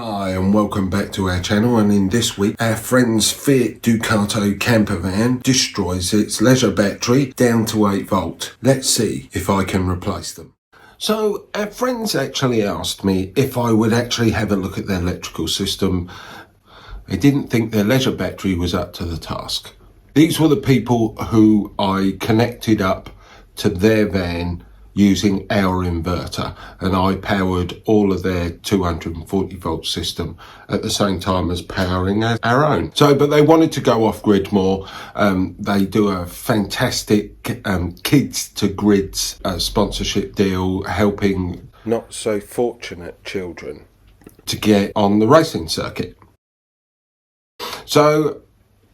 Hi and welcome back to our channel, and in this week our friend's Fiat Ducato camper van destroys its leisure battery down to 8 volt. Let's see if I can replace them. So our friends actually asked me if I would actually have a look at their electrical system. They didn't think their leisure battery was up to the task. These were the people who I connected up to their van using our inverter, and I powered all of their 240 volt system at the same time as powering our own. But they wanted to go off grid more. They do a fantastic kids to grids sponsorship deal, helping not so fortunate children to get on the racing circuit. So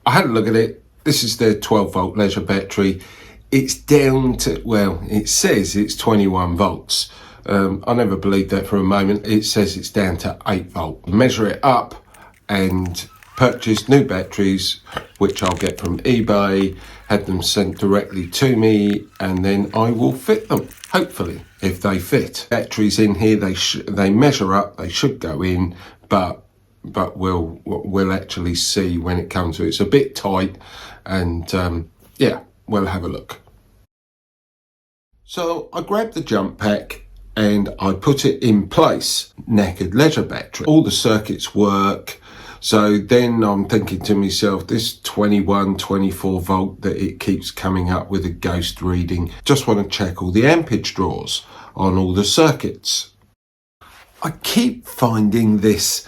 I had a look at it. This is their 12 volt leisure battery. It's down to, well, it says it's 21 volts. I never believed that for a moment. It says it's down to 8 volt. Measure it up and purchase new batteries, which I'll get from eBay, had them sent directly to me, and then I will fit them, hopefully, if they fit. Batteries in here, they measure up, they should go in, but we'll actually see when it comes to it. It's a bit tight, and yeah, we'll have a look. So I grabbed the jump pack and I put it in place. Knackered leisure battery. All the circuits work. So then I'm thinking to myself, this 21, 24 volt that it keeps coming up with a ghost reading. Just want to check all the ampage draws on all the circuits. I keep finding this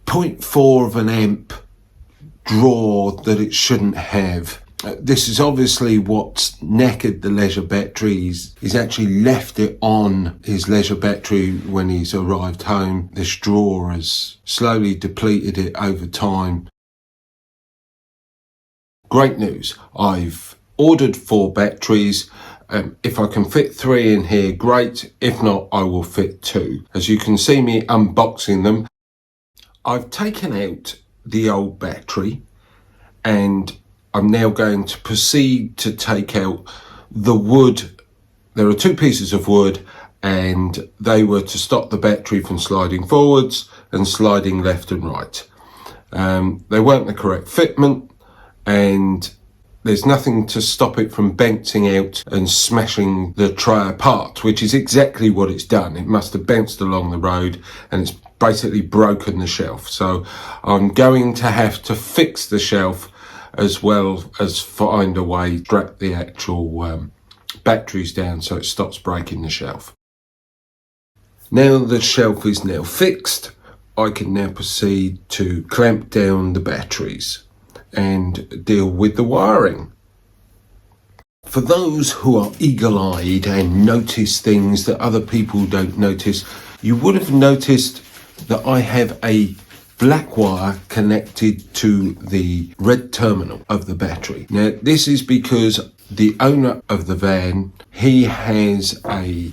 0.4 of an amp draw that it shouldn't have. This is obviously what's knackered the leisure battery. He's actually left it on his leisure battery when he's arrived home. This draw has slowly depleted it over time. Great news. I've ordered 4 batteries. If I can fit 3 in here, great. If not, I will fit 2. As you can see me unboxing them, I've taken out the old battery, and I'm now going to proceed to take out the wood. There are 2 pieces of wood, and they were to stop the battery from sliding forwards and sliding left and right. They weren't the correct fitment, and there's nothing to stop it from bouncing out and smashing the tray apart, which is exactly what it's done. It must have bounced along the road and it's basically broken the shelf. So I'm going to have to fix the shelf as well as find a way to strap the actual batteries down so it stops breaking the shelf. Now the shelf is now fixed, I can now proceed to clamp down the batteries and deal with the wiring. For those who are eagle-eyed and notice things that other people don't notice, you would have noticed that I have a black wire connected to the red terminal of the battery. Now this is because the owner of the van, he has a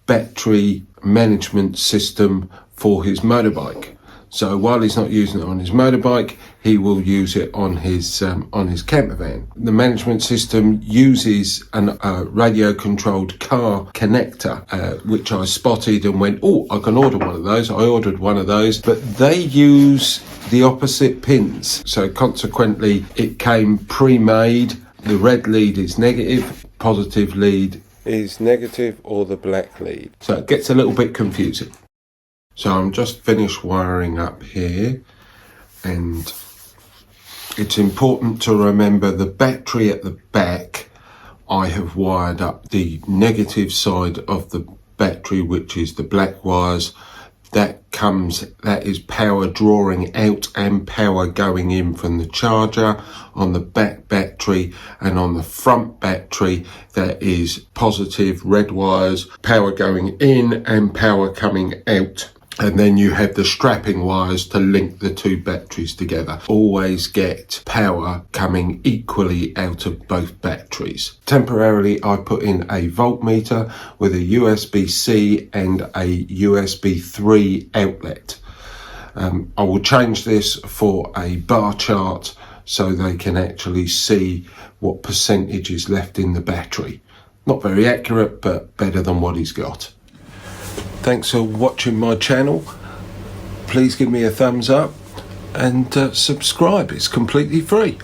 battery management system for his motorbike. So while he's not using it on his motorbike, he will use it on his camper van. The management system uses a radio-controlled car connector, which I spotted and went, oh, I can order one of those. I ordered one of those, but they use the opposite pins. So consequently, it came pre-made. The red lead is negative, positive lead is negative, or the black lead. So it gets a little bit confusing. So I'm just finished wiring up here, and it's important to remember the battery at the back. I have wired up the negative side of the battery, which is the black wires. That is power drawing out and power going in from the charger. On the back battery and on the front battery, that is positive red wires, power going in and power coming out. And then you have the strapping wires to link the 2 batteries together. Always get power coming equally out of both batteries. Temporarily, I put in a voltmeter with a USB-C and a USB 3 outlet. I will change this for a bar chart so they can actually see what percentage is left in the battery. Not very accurate, but better than what he's got. Thanks for watching my channel. please give me a thumbs up and subscribe. It's completely free.